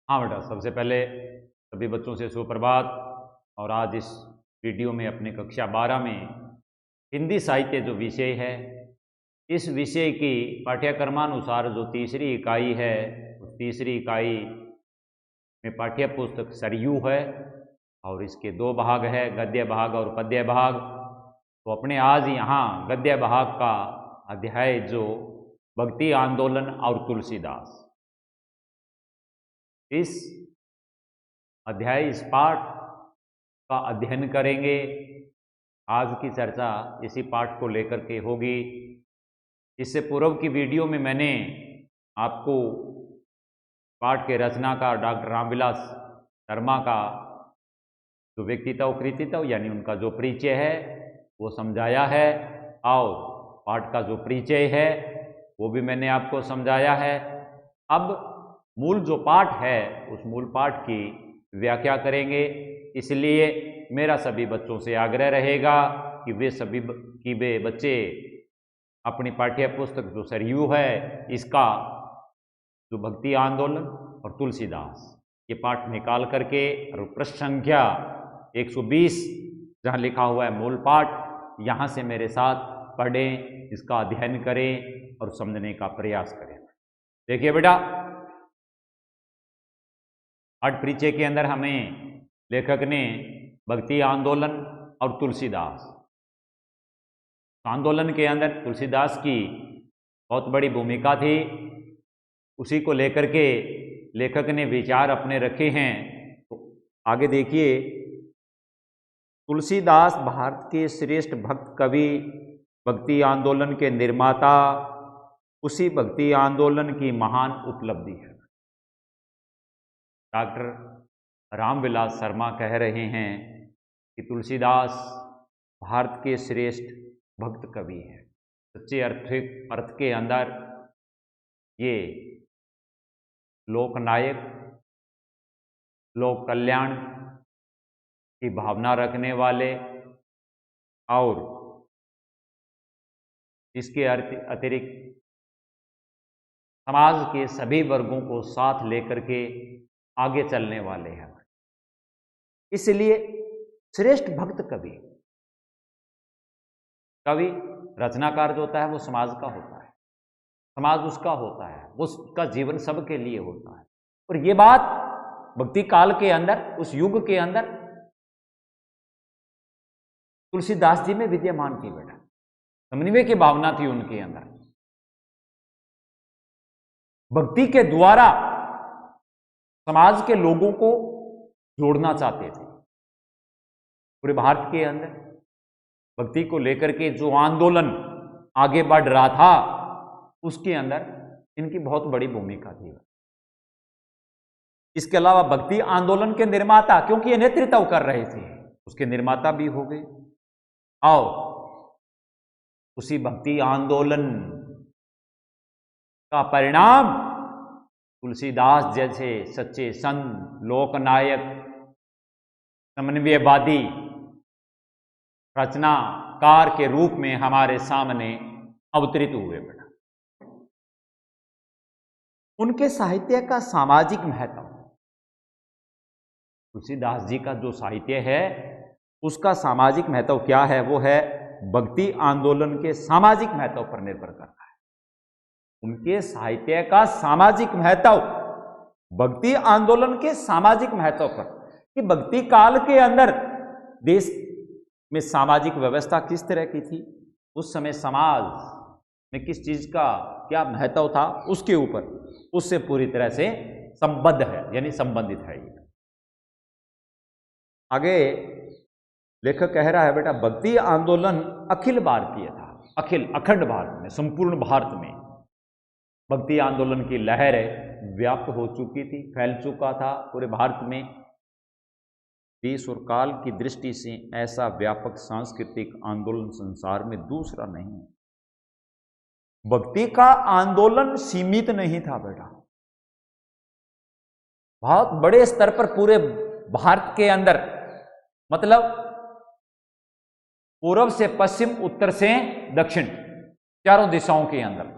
हाँ बेटा, सबसे पहले सभी बच्चों से सुप्रभात। और आज इस वीडियो में अपने कक्षा 12 में हिंदी साहित्य जो विषय है, इस विषय की पाठ्यक्रमानुसार जो तीसरी इकाई है, उस तीसरी इकाई में पाठ्य पुस्तक सरयू है और इसके दो भाग है, गद्य भाग और पद्य भाग। तो अपने आज यहाँ गद्य भाग का अध्याय जो भक्ति आंदोलन और तुलसीदास, इस अध्याय इस पाठ का अध्ययन करेंगे। आज की चर्चा इसी पाठ को लेकर के होगी। इससे पूर्व की वीडियो में मैंने आपको पाठ के रचनाकार डॉक्टर रामविलास शर्मा का जो व्यक्तित्व कृतित्व यानी उनका जो परिचय है वो समझाया है, और पाठ का जो परिचय है वो भी मैंने आपको समझाया है। अब मूल जो पाठ है उस मूल पाठ की व्याख्या करेंगे। इसलिए मेरा सभी बच्चों से आग्रह रहेगा कि वे बच्चे अपनी पाठ्य पुस्तक जो सरयू है, इसका जो भक्ति आंदोलन और तुलसीदास, ये पाठ निकाल करके और पृष्ठ संख्या 120 जहाँ लिखा हुआ है मूल पाठ, यहाँ से मेरे साथ पढ़ें, इसका अध्ययन करें और समझने का प्रयास करें। देखिए बेटा, पाठ परिचय के अंदर हमें लेखक ने भक्ति आंदोलन और तुलसीदास, आंदोलन के अंदर तुलसीदास की बहुत बड़ी भूमिका थी, उसी को लेकर के लेखक ने विचार अपने रखे हैं। तो आगे देखिए, तुलसीदास भारत के श्रेष्ठ भक्त कवि, भक्ति आंदोलन के निर्माता, उसी भक्ति आंदोलन की महान उपलब्धि है। डॉक्टर रामविलास शर्मा कह रहे हैं कि तुलसीदास भारत के श्रेष्ठ भक्त कवि हैं। सच्चे अर्थ के अंदर ये लोकनायक, लोक कल्याण की भावना रखने वाले और इसके अतिरिक्त समाज के सभी वर्गों को साथ लेकर के आगे चलने वाले हैं। इसलिए श्रेष्ठ भक्त कवि, कवि रचनाकार जो होता है वो समाज का होता है, समाज उसका होता है, उसका जीवन सबके लिए होता है। और ये बात भक्ति काल के अंदर, उस युग के अंदर तुलसीदास जी में विद्यमान थी बेटा। समन्वय की भावना थी उनके अंदर, भक्ति के द्वारा समाज के लोगों को जोड़ना चाहते थे। पूरे भारत के अंदर भक्ति को लेकर के जो आंदोलन आगे बढ़ रहा था, उसके अंदर इनकी बहुत बड़ी भूमिका थी। इसके अलावा भक्ति आंदोलन के निर्माता, क्योंकि ये नेतृत्व कर रहे थे, उसके निर्माता भी हो गए। और उसी भक्ति आंदोलन का परिणाम तुलसीदास जैसे सच्चे संत, लोकनायक, समन्वयवादी रचनाकार के रूप में हमारे सामने अवतरित हुए बेटा। उनके साहित्य का सामाजिक महत्व, तुलसीदास जी का जो साहित्य है उसका सामाजिक महत्व क्या है, वो है भक्ति आंदोलन के सामाजिक महत्व पर निर्भर करता है। उनके साहित्य का सामाजिक महत्व भक्ति आंदोलन के सामाजिक महत्व पर, कि भक्ति काल के अंदर देश में सामाजिक व्यवस्था किस तरह की थी, उस समय समाज में किस चीज का क्या महत्व था, उसके ऊपर उससे पूरी तरह से संबद्ध है, यानी संबंधित है। आगे लेखक कह रहा है बेटा, भक्ति आंदोलन अखिल भारतीय था, अखंड भारत में, संपूर्ण भारत में भक्ति आंदोलन की लहर व्याप्त हो चुकी थी, फैल चुका था पूरे भारत में। देश और काल की दृष्टि से ऐसा व्यापक सांस्कृतिक आंदोलन संसार में दूसरा नहीं। भक्ति का आंदोलन सीमित नहीं था बेटा, बहुत बड़े स्तर पर पूरे भारत के अंदर, मतलब पूर्व से पश्चिम, उत्तर से दक्षिण, चारों दिशाओं के अंदर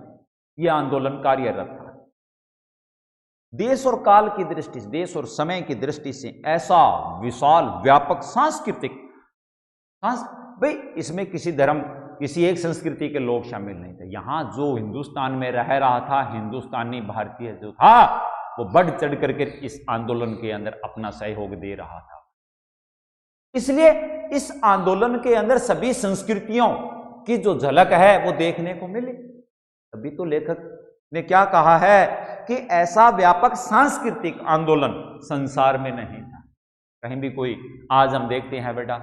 यह आंदोलन कार्यरत था। देश और काल की दृष्टि से, देश और समय की दृष्टि से ऐसा विशाल व्यापक सांस्कृतिक भाई इसमें किसी धर्म किसी एक संस्कृति के लोग शामिल नहीं थे। यहां जो हिंदुस्तान में रह रहा था हिंदुस्तानी भारतीय जो था वो बढ़ चढ़ करके इस आंदोलन के अंदर अपना सहयोग दे रहा था। इसलिए इस आंदोलन के अंदर सभी संस्कृतियों की जो झलक है वो देखने को मिली। तभी तो लेखक ने क्या कहा है कि ऐसा व्यापक सांस्कृतिक आंदोलन संसार में नहीं था कहीं भी कोई। आज हम देखते हैं बेटा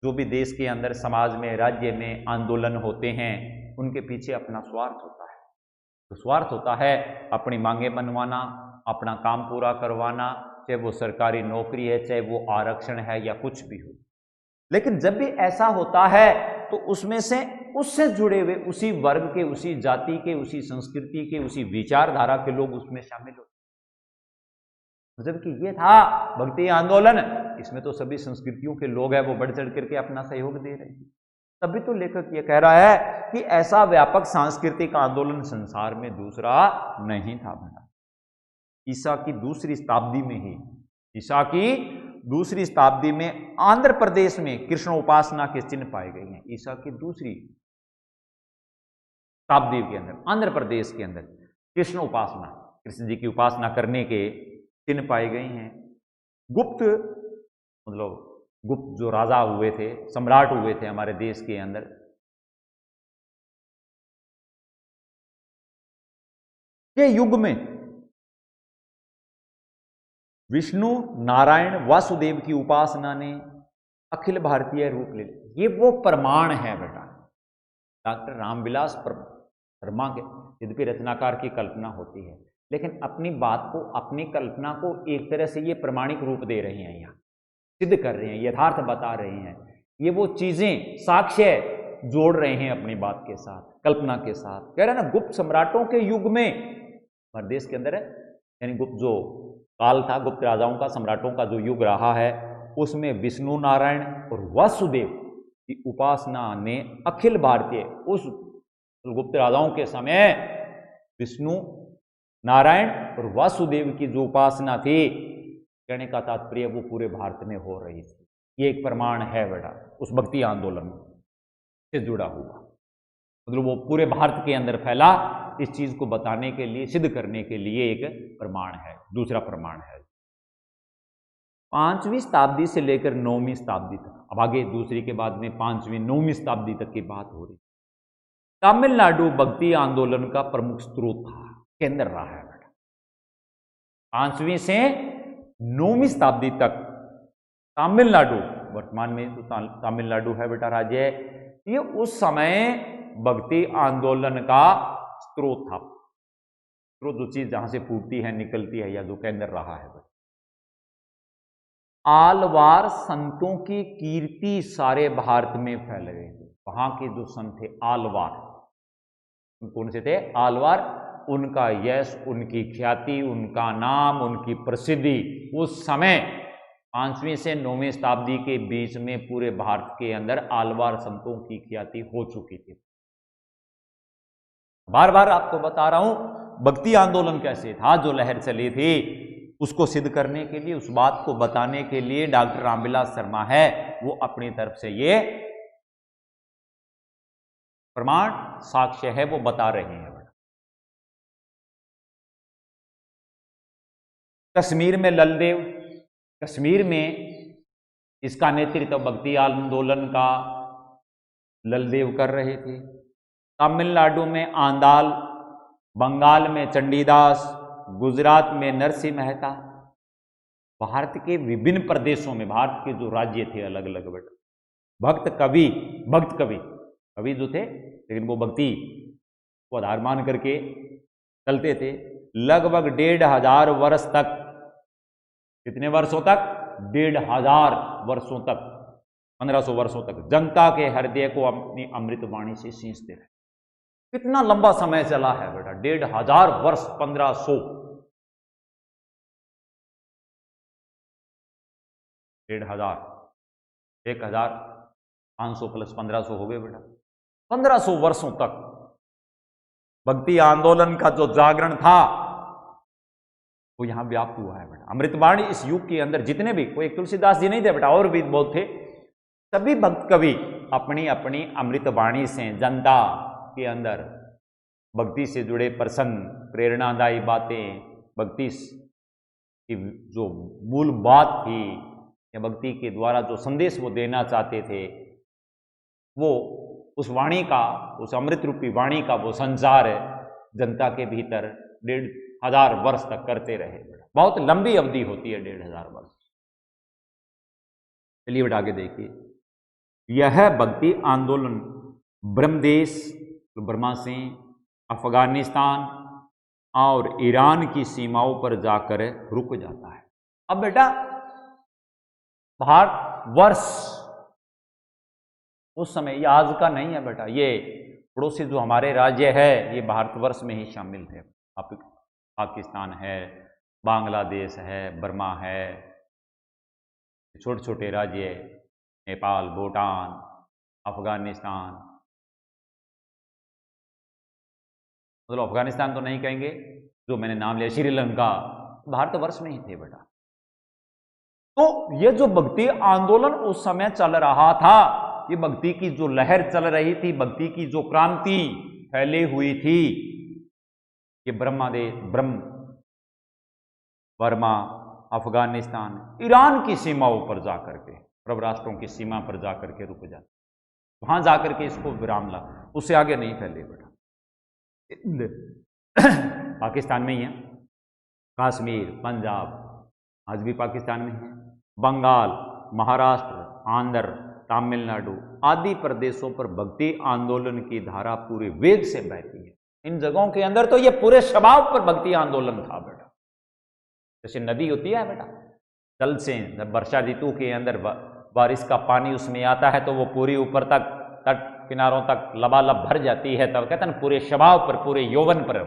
जो भी देश के अंदर समाज में राज्य में आंदोलन होते हैं उनके पीछे अपना स्वार्थ होता है। तो स्वार्थ होता है अपनी मांगे मनवाना, अपना काम पूरा करवाना, चाहे वो सरकारी नौकरी है, चाहे वो आरक्षण है या कुछ भी हो। लेकिन जब भी ऐसा होता है तो उसमें से उससे जुड़े हुए उसी वर्ग के, उसी जाति के, उसी संस्कृति के, उसी विचारधारा के लोग उसमें शामिल होते। जबकि ये था भक्ति आंदोलन, इसमें तो सभी संस्कृतियों के लोग हैं वो बढ़ चढ़ करके अपना सहयोग दे रहे हैं। तभी तो लेखक ये कह रहा है कि ऐसा व्यापक सांस्कृतिक आंदोलन संसार में दूसरा नहीं था बना। ईसा की दूसरी शताब्दी में ही, ईसा की दूसरी शताब्दी में आंध्र प्रदेश में कृष्ण उपासना के चिन्ह पाए गए हैं। ईसा की दूसरी शताब्दी के अंदर आंध्र प्रदेश के अंदर कृष्ण उपासना, कृष्ण जी की उपासना करने के चिन्ह पाए गए हैं। गुप्त मतलब गुप्त जो राजा हुए थे, सम्राट हुए थे हमारे देश के अंदर, के युग में विष्णु नारायण वासुदेव की उपासना ने अखिल भारतीय रूप ले लिया। ये वो प्रमाण है बेटा। डॉक्टर रामविलास शर्मा के यद्यपि रचनाकार की कल्पना होती है लेकिन अपनी बात को, अपनी कल्पना को एक तरह से ये प्रमाणिक रूप दे रहे हैं, यहाँ सिद्ध कर रहे हैं, यथार्थ बता रहे हैं। ये वो चीजें साक्ष्य जोड़ रहे हैं अपनी बात के साथ, कल्पना के साथ। कह रहे हैं ना गुप्त सम्राटों के युग में हमारे देश के अंदर है, यानी गुप्त जो काल था, गुप्त राजाओं का, सम्राटों का जो युग रहा है, उसमें विष्णु नारायण और वासुदेव की उपासना ने अखिल भारतीय, उस गुप्त राजाओं के समय विष्णु नारायण और वासुदेव की जो उपासना थी, कहने का तात्पर्य वो पूरे भारत में हो रही थी। ये एक प्रमाण है बेटा उस भक्ति आंदोलन से जुड़ा हुआ, मतलब वो पूरे भारत के अंदर फैला। इस चीज को बताने के लिए, सिद्ध करने के लिए एक प्रमाण है, दूसरा प्रमाण है। 5वीं शताब्दी से लेकर 9वीं शताब्दी तक, अब आगे दूसरी के बाद में 5वीं 9वीं शताब्दी तक की बात हो रही। तमिलनाडु भक्ति आंदोलन का प्रमुख स्रोत था, केंद्र रहा है बेटा। 5वीं से 9वीं शताब्दी तक तमिलनाडु, वर्तमान में तो तमिलनाडु है बेटा राज्य, ये उस समय भक्ति आंदोलन का स्रोत था। स्रोत जो चीज जहां से फूटती है, निकलती है, या जो केंद्र रहा है। आलवार संतों की कीर्ति सारे भारत में फैल गई थी। वहां के जो संत थे आलवार, कौन से थे? आलवार। उनका यश, उनकी ख्याति, उनका नाम, उनकी प्रसिद्धि उस समय 5वीं से 9वीं शताब्दी के बीच में पूरे भारत के अंदर आलवार संतों की ख्याति हो चुकी थी। बार बार आपको बता रहा हूं भक्ति आंदोलन कैसे था, जो लहर चली थी, उसको सिद्ध करने के लिए, उस बात को बताने के लिए डॉक्टर रामविलास शर्मा है वो अपनी तरफ से ये प्रमाण, साक्ष्य है, वो बता रहे हैं। कश्मीर में ललदेव, कश्मीर में इसका नेतृत्व भक्ति आंदोलन का ललदेव कर रहे थे। तमिलनाडु में आंदाल, बंगाल में चंडीदास, गुजरात में नरसिंह मेहता। भारत के विभिन्न प्रदेशों में, भारत के जो राज्य थे अलग अलग बेटा, भक्त कवि जो थे, लेकिन वो भक्ति को आधार मान करके चलते थे। लगभग 1500 वर्ष तक, कितने वर्षों तक? 1500 वर्षों तक, 1500 वर्षों तक जनता के हृदय को अपनी अमृत वाणी से सींचते रहे। कितना लंबा समय चला है बेटा, 1500 वर्ष, 1500, 1500, 1500 प्लस 1500 हो गए बेटा। 1500 वर्षों तक भक्ति आंदोलन का जो जागरण था वो यहां व्याप्त हुआ है बेटा। अमृतवाणी इस युग के अंदर जितने भी, कोई एक तुलसीदास जी नहीं थे बेटा, और भी बहुत थे, सभी भक्त कवि अपनी अपनी अमृतवाणी से जनता के अंदर भक्ति से जुड़े प्रसंग, प्रेरणादायी बातें, भक्ति की जो मूल बात थी या भक्ति के द्वारा जो संदेश वो देना चाहते थे, वो उस वाणी का, उस अमृत रूपी वाणी का वो संचार जनता के भीतर 1500 वर्ष तक करते रहे। बहुत लंबी अवधि होती है 1500 वर्ष। चलिए बेटा आगे देखिए, यह भक्ति आंदोलन ब्रह्मदेश, ब्रह्मा से अफगानिस्तान और ईरान की सीमाओं पर जाकर रुक जाता है। अब बेटा भारतवर्ष उस समय, ये आज का नहीं है बेटा, ये पड़ोसी जो हमारे राज्य है ये भारतवर्ष में ही शामिल थे। पाकिस्तान है, बांग्लादेश है, बर्मा है, छोटे छोटे राज्य, नेपाल, भूटान, अफगानिस्तान, मतलब अफगानिस्तान तो नहीं कहेंगे, जो मैंने नाम लिया श्रीलंका, भारतवर्ष में ही थे बेटा। तो ये जो भक्ति आंदोलन उस समय चल रहा था, ये भक्ति की जो लहर चल रही थी, भक्ति की जो क्रांति फैली हुई थी, ये बर्मा, अफगानिस्तान, ईरान की सीमाओं पर जाकर के, अरब राष्ट्रों की सीमा पर जाकर के रुक जाते, वहां जाकर के इसको विराम ला, उससे आगे नहीं फैले बेटा। पाकिस्तान में ही है, कश्मीर, पंजाब आज भी पाकिस्तान में है, बंगाल, महाराष्ट्र, आंध्र, तमिलनाडु आदि प्रदेशों पर भक्ति आंदोलन की धारा पूरे वेग से बहती है। इन जगहों के अंदर तो ये पूरे शबाब पर भक्ति आंदोलन था बेटा। जैसे नदी होती है बेटा, जल से जब वर्षा ऋतु के अंदर बारिश का पानी उसमें आता है तो वो पूरी ऊपर तक तट किनारों तक लबालब भर जाती है, तब कहते हैं पूरे शबाब पर, पूरे यौवन पर।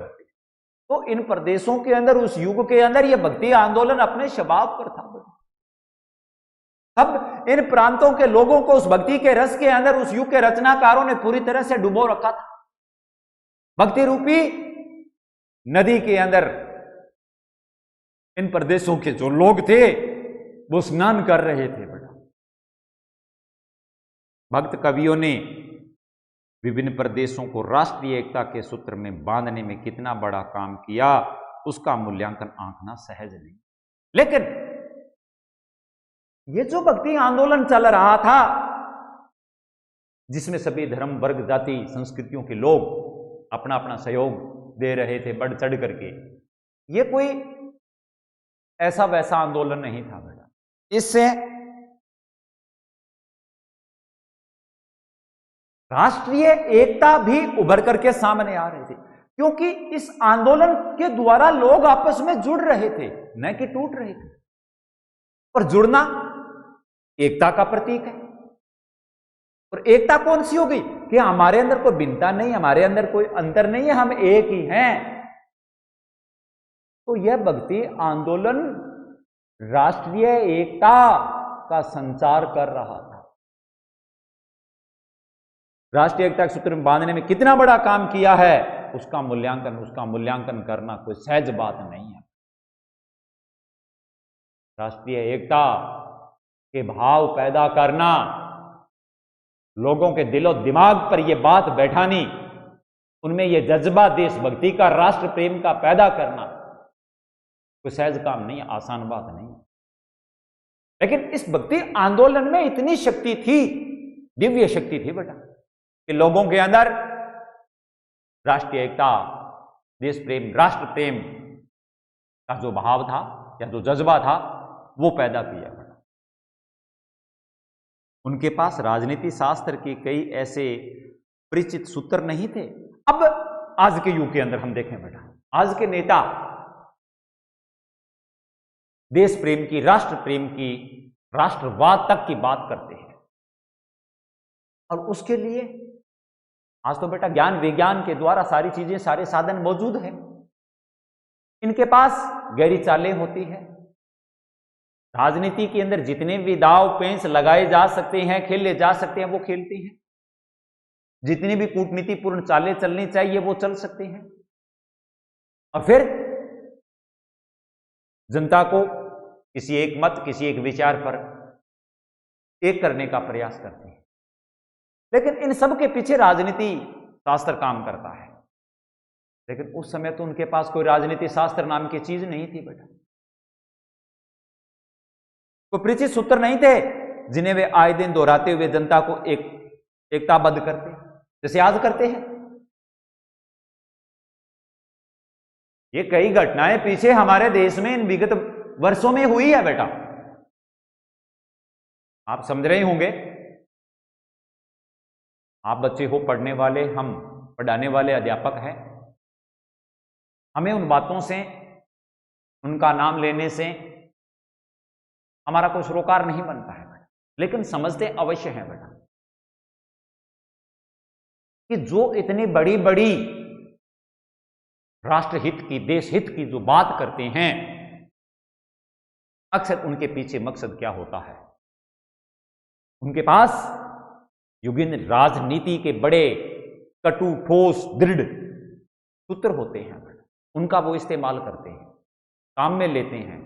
तो इन प्रदेशों के अंदर उस युग के अंदर यह भक्ति आंदोलन अपने शबाब पर था। अब इन प्रांतों के लोगों को उस भक्ति के रस के अंदर उस युग के रचनाकारों ने पूरी तरह से डुबो रखा था। भक्ति रूपी नदी के अंदर इन प्रदेशों के जो लोग थे वो स्नान कर रहे थे बेटा। भक्त कवियों ने विभिन्न प्रदेशों को राष्ट्रीय एकता के सूत्र में बांधने में कितना बड़ा काम किया, उसका मूल्यांकन आंकना सहज नहीं। लेकिन ये जो भक्ति आंदोलन चल रहा था, जिसमें सभी धर्म, वर्ग, जाति, संस्कृतियों के लोग अपना अपना सहयोग दे रहे थे बढ़ चढ़ करके, ये कोई ऐसा वैसा आंदोलन नहीं था बेटा। इससे राष्ट्रीय एकता भी उभर करके सामने आ रही थी, क्योंकि इस आंदोलन के द्वारा लोग आपस में जुड़ रहे थे, न कि टूट रहे थे। और जुड़ना एकता का प्रतीक है। और एकता कौन सी हो गई कि हमारे अंदर कोई भिन्नता नहीं, हमारे अंदर कोई अंतर नहीं है, हम एक ही हैं। तो यह भक्ति आंदोलन राष्ट्रीय एकता का संचार कर रहा था। राष्ट्रीय एकता के सूत्र में बांधने में कितना बड़ा काम किया है, उसका मूल्यांकन करना कोई सहज बात नहीं है। राष्ट्रीय एकता के भाव पैदा करना, लोगों के दिलो दिमाग पर यह बात बैठानी, उनमें यह जज्बा देशभक्ति का, राष्ट्र प्रेम का पैदा करना कोई सहज काम नहीं है, आसान बात नहीं है। लेकिन इस भक्ति आंदोलन में इतनी शक्ति थी, दिव्य शक्ति थी बेटा, कि लोगों के अंदर राष्ट्रीय एकता, देश प्रेम, राष्ट्र प्रेम का जो भाव था या जो जज्बा था वो पैदा किया बेटा। उनके पास राजनीति शास्त्र के कई ऐसे परिचित सूत्र नहीं थे। अब आज के युग के अंदर हम देखें बेटा, आज के नेता देश प्रेम की, राष्ट्र प्रेम की, राष्ट्रवाद तक की बात करते हैं। और उसके लिए आज तो बेटा ज्ञान विज्ञान के द्वारा सारी चीजें, सारे साधन मौजूद हैं। इनके पास गहरी चालें होती हैं। राजनीति के अंदर जितने भी दाव पेंच लगाए जा सकते हैं, खेले जा सकते हैं, वो खेलते हैं। जितनी भी कूटनीतिपूर्ण चालें चलनी चाहिए वो चल सकते हैं। और फिर जनता को किसी एक मत, किसी एक विचार पर एक करने का प्रयास करते हैं। लेकिन इन सब के पीछे राजनीति शास्त्र काम करता है। लेकिन उस समय तो उनके पास कोई राजनीति शास्त्र नाम की चीज नहीं थी बेटा, कोई परिचित सूत्र नहीं थे जिन्हें वे आए दिन दोहराते हुए जनता को एकताबद्ध करते, जैसे आज करते हैं। ये कई घटनाएं पीछे हमारे देश में इन विगत वर्षों में हुई है बेटा, आप समझ रहे होंगे। आप बच्चे हो, पढ़ने वाले, हम पढ़ाने वाले अध्यापक हैं। हमें उन बातों से, उनका नाम लेने से हमारा कोई सरोकार नहीं बनता है बेटा, लेकिन समझते अवश्य हैं बेटा कि जो इतनी बड़ी बड़ी राष्ट्रहित की, देश हित की जो बात करते हैं, अक्सर उनके पीछे मकसद क्या होता है। उनके पास युगिन राजनीति के बड़े कटु, ठोस, दृढ़ सूत्र होते हैं, उनका वो इस्तेमाल करते हैं, काम में लेते हैं।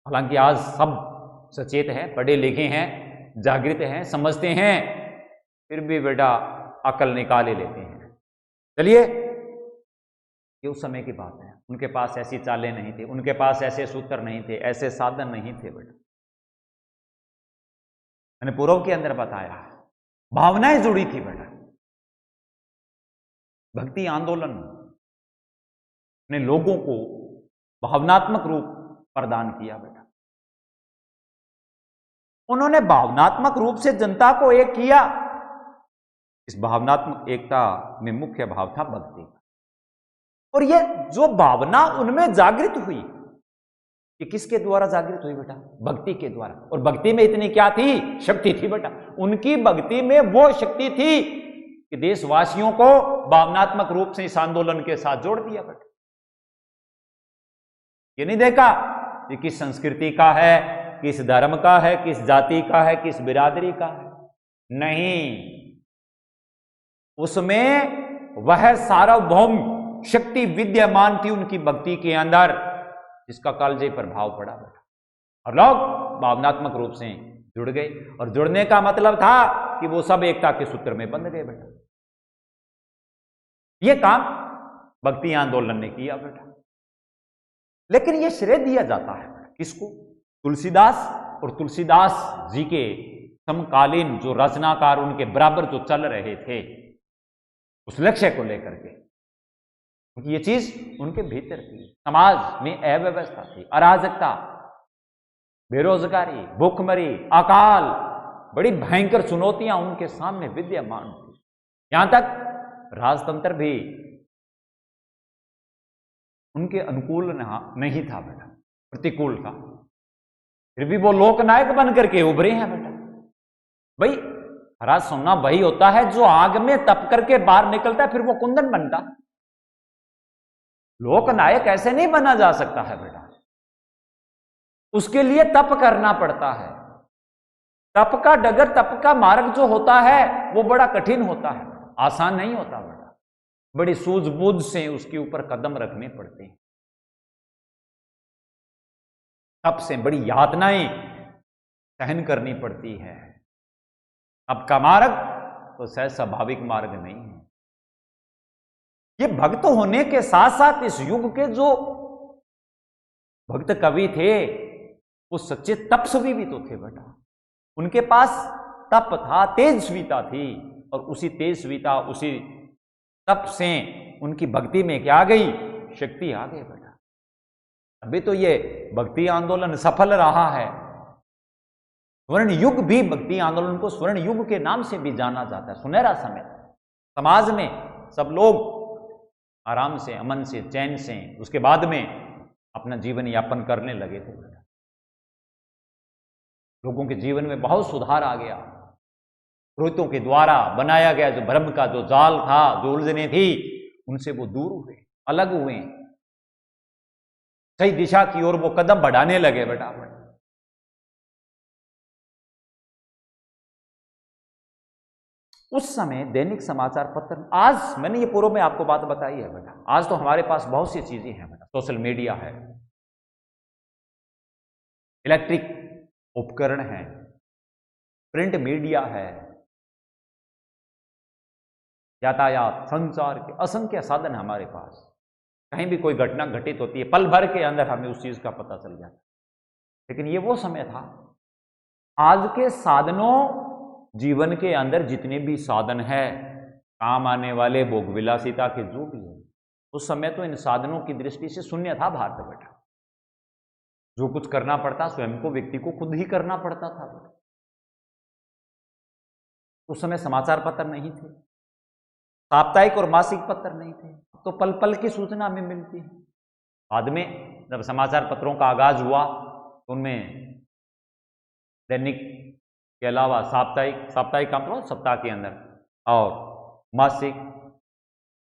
हालांकि आज सब सचेत हैं, पढ़े लिखे हैं, जागृत हैं, समझते हैं, फिर भी बेटा अकल निकाल ही लेते हैं। चलिए, ये उस समय की बात है। उनके पास ऐसी चालें नहीं थी, उनके पास ऐसे सूत्र नहीं थे, ऐसे साधन नहीं थे बेटा। मैंने पूर्व के अंदर बताया, भावनाएं जुड़ी थी बेटा। भक्ति आंदोलन ने लोगों को भावनात्मक रूप प्रदान किया बेटा। उन्होंने भावनात्मक रूप से जनता को एक किया। इस भावनात्मक एकता में मुख्य भाव था भक्ति का। और ये जो भावना उनमें जागृत हुई, ये किसके द्वारा जागृत हुई बेटा? भक्ति के द्वारा। और भक्ति में इतनी क्या थी? शक्ति थी बेटा। उनकी भक्ति में वो शक्ति थी कि देशवासियों को भावनात्मक रूप से इस आंदोलन के साथ जोड़ दिया बेटा। ये नहीं देखा कि किस संस्कृति का है, किस धर्म का है, किस जाति का है, किस बिरादरी का है, नहीं। उसमें वह सार्वभौम शक्ति विद्यमान थी उनकी भक्ति के अंदर, जिसका कालजयी प्रभाव पड़ा बेटा। और लोग भावनात्मक रूप से जुड़ गए। और जुड़ने का मतलब था कि वो सब एकता के सूत्र में बंध गए बेटा। ये काम भक्ति आंदोलन ने किया बेटा। लेकिन यह श्रेय दिया जाता है किसको? तुलसीदास और तुलसीदास जी के समकालीन जो रचनाकार, उनके बराबर जो चल रहे थे उस लक्ष्य को लेकर के, क्योंकि ये चीज उनके भीतर थी। समाज में अव्यवस्था थी, अराजकता, बेरोजगारी, भूखमरी, अकाल, बड़ी भयंकर चुनौतियां उनके सामने विद्यमान थी। यहां तक राजतंत्र भी उनके अनुकूल नहीं था बेटा, प्रतिकूल था। फिर भी वो लोकनायक बन करके उभरे हैं बेटा। भाई, राज सोना वही होता है जो आग में तप करके बाहर निकलता है, फिर वो कुंदन बनता। लोकनायक ऐसे नहीं बना जा सकता है बेटा, उसके लिए तप करना पड़ता है। तप का डगर, तप का मार्ग जो होता है वो बड़ा कठिन होता है, आसान नहीं होता बेटा। बड़ी सूझबूझ से उसके ऊपर कदम रखने पड़ते हैं। तप से बड़ी यातनाएं सहन करनी पड़ती है। तप का मार्ग तो सहज स्वाभाविक मार्ग नहीं है। ये भक्त होने के साथ साथ इस युग के जो भक्त कवि थे वो सच्चे तपस्वी भी तो थे बेटा। उनके पास तप था, तेजस्विता थी, और उसी तेजस्विता, उसी तप से उनकी भक्ति में क्या आ गई? शक्ति आ गई बेटा। अभी तो ये भक्ति आंदोलन सफल रहा है। स्वर्ण युग भी भक्ति आंदोलन को स्वर्ण युग के नाम से भी जाना जाता है। सुनहरा समय, समाज में सब लोग आराम से, अमन से, चैन से उसके बाद में अपना जीवन यापन करने लगे थे बेटा। लोगों के जीवन में बहुत सुधार आ गया। पुरोहितों के द्वारा बनाया गया जो भ्रम का जो जाल था, जो उलझने थी, उनसे वो दूर हुए, अलग हुए, सही दिशा की ओर वो कदम बढ़ाने लगे बेटा। उस समय दैनिक समाचार पत्र, आज मैंने ये पूर्व में आपको बात बताई है बेटा, आज तो हमारे पास बहुत सी चीजें हैं बेटा। सोशल मीडिया है, इलेक्ट्रिक उपकरण है, प्रिंट मीडिया है, यातायात, संचार के असंख्य साधन हमारे पास। कहीं भी कोई घटना घटित होती है, पल भर के अंदर हमें उस चीज का पता चल जाता है। लेकिन ये वो समय था, आज के साधनों, जीवन के अंदर जितने भी साधन है, काम आने वाले, भोग विलासिता के जो भी है, उस समय तो इन साधनों की दृष्टि से शून्य था भारत बेटा। जो कुछ करना पड़ता स्वयं को, व्यक्ति को खुद ही करना पड़ता था। उस समय समाचार पत्र नहीं थे, साप्ताहिक और मासिक पत्र नहीं थे, तो पल पल की सूचना हमें मिलती है। बाद में जब समाचार पत्रों का आगाज हुआ तो उनमें दैनिक के अलावा साप्ताहिक का मतलब सप्ताह के अंदर, और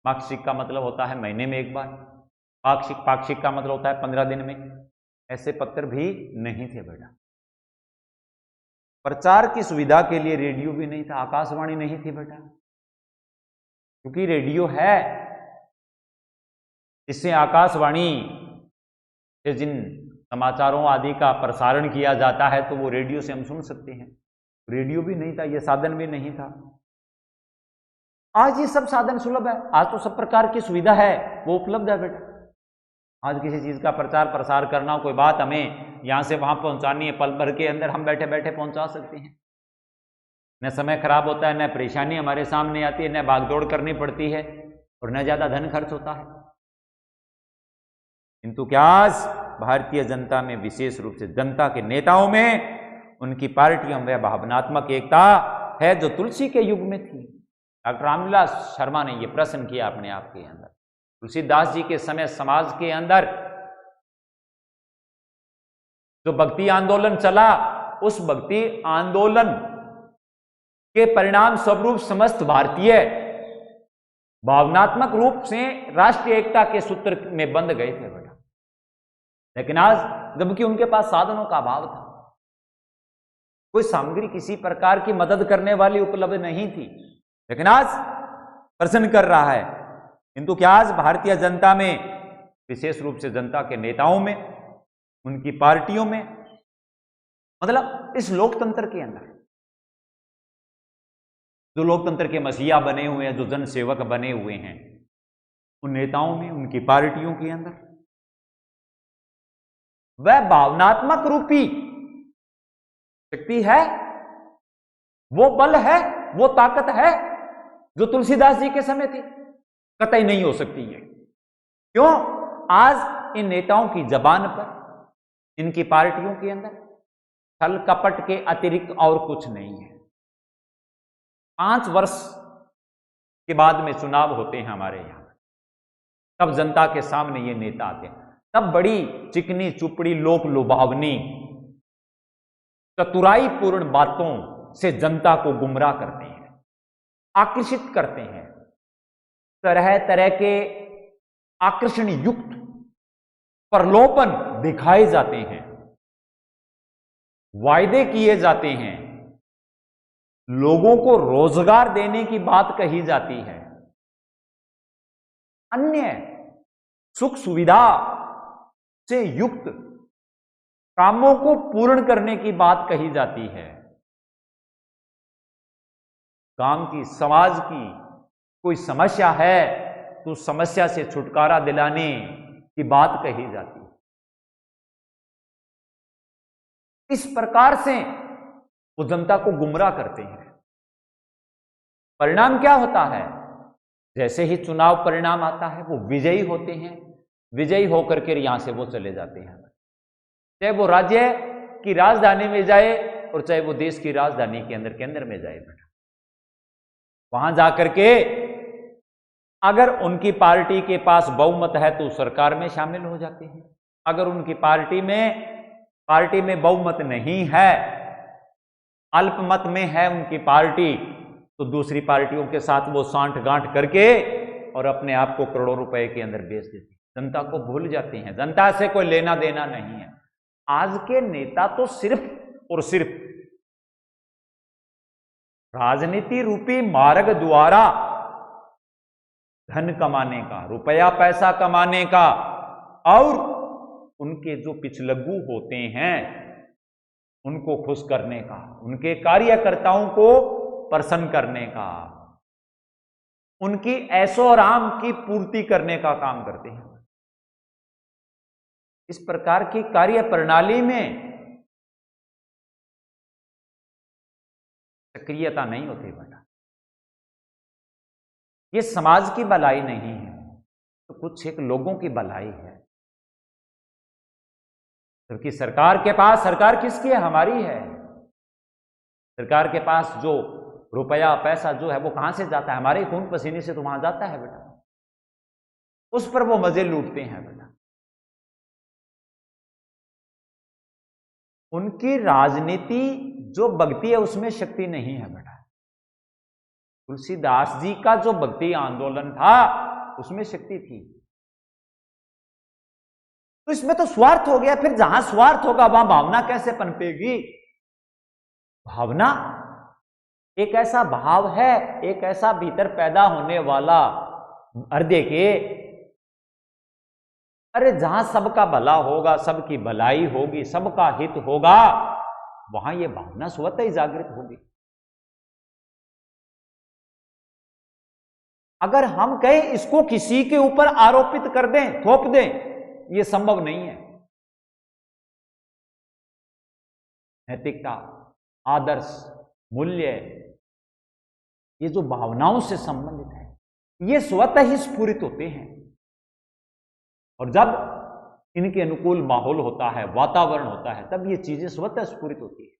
मासिक का मतलब होता है महीने में एक बार, पाक्षिक का मतलब होता है 15 दिन में, ऐसे पत्र भी नहीं थे बेटा। प्रचार की सुविधा के लिए रेडियो भी नहीं था, आकाशवाणी नहीं थी बेटा, क्योंकि रेडियो है, इससे आकाशवाणी से जिन समाचारों आदि का प्रसारण किया जाता है तो वो रेडियो से हम सुन सकते हैं। रेडियो भी नहीं था, ये साधन भी नहीं था। आज ये सब साधन सुलभ है, आज तो सब प्रकार की सुविधा है, वो उपलब्ध है बेटा। आज किसी चीज का प्रचार प्रसार करना, कोई बात हमें यहां से वहां पहुंचानी है, पल भर के अंदर हम बैठे बैठे पहुंचा सकते हैं। न समय खराब होता है, न परेशानी हमारे सामने आती है, न भागदौड़ करनी पड़ती है, और न ज्यादा धन खर्च होता है। किंतु क्या आज भारतीय जनता में, विशेष रूप से जनता के नेताओं में, उनकी पार्टियों में भावनात्मक एकता है जो तुलसी के युग में थी। डॉक्टर रामविलास शर्मा ने यह प्रश्न किया अपने आप के अंदर। तुलसीदास जी के समय समाज के अंदर जो भक्ति आंदोलन चला, उस भक्ति आंदोलन के परिणाम स्वरूप समस्त भारतीय भावनात्मक रूप से राष्ट्रीय एकता के सूत्र में बंध गए थे बेटा। लेकिन आज जबकि उनके पास साधनों का अभाव था, कोई सामग्री किसी प्रकार की मदद करने वाली उपलब्ध नहीं थी, लेकिन आज प्रश्न कर रहा है। किंतु क्या आज भारतीय जनता में, विशेष रूप से जनता के नेताओं में, उनकी पार्टियों में, मतलब इस लोकतंत्र के अंदर, जो लोकतंत्र के मसीहा बने हुए हैं, जो जन सेवक बने हुए हैं, उन नेताओं में, उनकी पार्टियों के अंदर वह भावनात्मक रूपी शक्ति है, वो बल है, वो ताकत है जो तुलसीदास जी के समय थी? कतई नहीं हो सकती है। क्यों? आज इन नेताओं की जबान पर, इनकी पार्टियों के अंदर छल कपट के अतिरिक्त और कुछ नहीं है। 5 वर्ष के बाद में चुनाव होते हैं हमारे यहां, तब जनता के सामने ये नेता आते हैं, तब बड़ी चिकनी चुपड़ी लोक लुभावनी चतुराईपूर्ण बातों से जनता को गुमराह करते हैं, आकर्षित करते हैं, तरह तरह के आकर्षण युक्त प्रलोभन दिखाए जाते हैं, वायदे किए जाते हैं, लोगों को रोजगार देने की बात कही जाती है, अन्य सुख सुविधा से युक्त कामों को पूर्ण करने की बात कही जाती है, गांव की, समाज की कोई समस्या है तो समस्या से छुटकारा दिलाने की बात कही जाती है। इस प्रकार से वो जनता को गुमराह करते हैं। परिणाम क्या होता है? जैसे ही चुनाव परिणाम आता है, वो विजयी होते हैं, विजयी होकर के यहां से वो चले जाते हैं, चाहे वो राज्य की राजधानी में जाए और चाहे वो देश की राजधानी के अंदर में जाए बेटा। वहां जाकर के अगर उनकी पार्टी के पास बहुमत है तो सरकार में शामिल हो जाते हैं, अगर उनकी पार्टी में बहुमत नहीं है, अल्पमत में है उनकी पार्टी, तो दूसरी पार्टियों के साथ वो सांठ-गांठ करके और अपने आप को करोड़ों रुपए के अंदर बेच देते हैं, जनता को भूल जाते हैं, जनता से कोई लेना देना नहीं है। आज के नेता तो सिर्फ और सिर्फ राजनीति रूपी मार्ग द्वारा धन कमाने का, रुपया पैसा कमाने का, और उनके जो पिछलग्गू होते हैं उनको खुश करने का, उनके कार्यकर्ताओं को प्रसन्न करने का, उनकी ऐशो आराम की पूर्ति करने का काम करते हैं। इस प्रकार की कार्य प्रणाली में सक्रियता नहीं होती बेटा। ये समाज की भलाई नहीं है, तो कुछ एक लोगों की भलाई है। क्योंकि सरकार के पास, सरकार किसकी है? हमारी है। सरकार के पास जो रुपया पैसा जो है वो कहां से जाता है? हमारे खून पसीने से तो वहां जाता है बेटा। उस पर वो मजे लूटते हैं बेटा। उनकी राजनीति जो भक्ति है उसमें शक्ति नहीं है बेटा। तुलसीदास जी का जो भक्ति आंदोलन था उसमें शक्ति थी। तो इसमें तो स्वार्थ हो गया। फिर जहां स्वार्थ होगा वहां भावना कैसे पनपेगी? भावना एक ऐसा भाव है, एक ऐसा भीतर पैदा होने वाला हृदय के, अरे जहां सबका भला होगा, सबकी भलाई होगी, सबका हित होगा, वहां यह भावना स्वतः ही जागृत होगी। अगर हम कहें इसको किसी के ऊपर आरोपित कर दें, थोप दें, यह संभव नहीं है। नैतिकता, आदर्श, मूल्य, ये जो भावनाओं से संबंधित है, ये स्वतः ही स्फुरित होते हैं। और जब इनके अनुकूल माहौल होता है, वातावरण होता है, तब ये चीजें स्वतः स्फुरित होती है।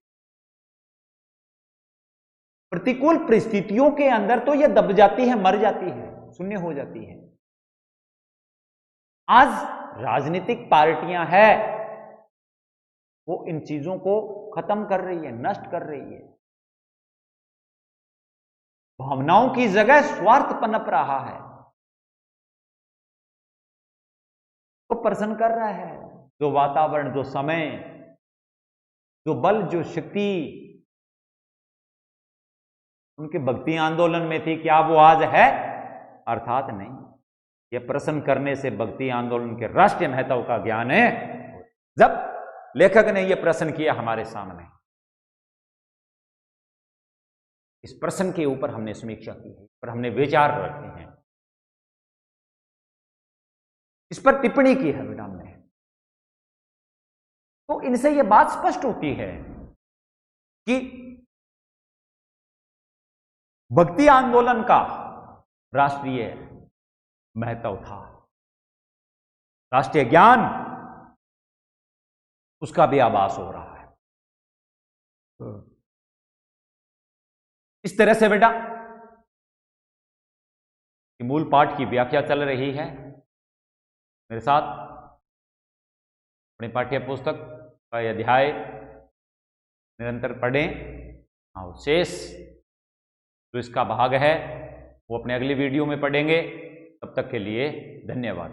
प्रतिकूल परिस्थितियों के अंदर तो ये दब जाती है, मर जाती है, शून्य हो जाती है। आज राजनीतिक पार्टियां हैं, वो इन चीजों को खत्म कर रही है, नष्ट कर रही है। भावनाओं की जगह स्वार्थ पनप रहा है, तो प्रसन्न कर रहा है। जो वातावरण, जो समय, जो बल, जो शक्ति उनके भक्ति आंदोलन में थी, क्या वो आज है? अर्थात नहीं। यह प्रसन्न करने से भक्ति आंदोलन के राष्ट्रीय महत्व का ज्ञान है। जब लेखक ने यह प्रश्न किया हमारे सामने, इस प्रश्न के ऊपर हमने समीक्षा की है, पर हमने विचार रखे हैं, इस पर टिप्पणी की है बेटा हमने। तो इनसे यह बात स्पष्ट होती है कि भक्ति आंदोलन का राष्ट्रीय महत्व था, राष्ट्रीय ज्ञान उसका भी आभास हो रहा है। इस तरह से बेटा मूल पाठ की व्याख्या चल रही है। मेरे साथ अपने पाठ्य पुस्तक का अध्याय निरंतर पढ़ें। और शेष जो इसका भाग है वो अपने अगली वीडियो में पढ़ेंगे। तब तक के लिए धन्यवाद।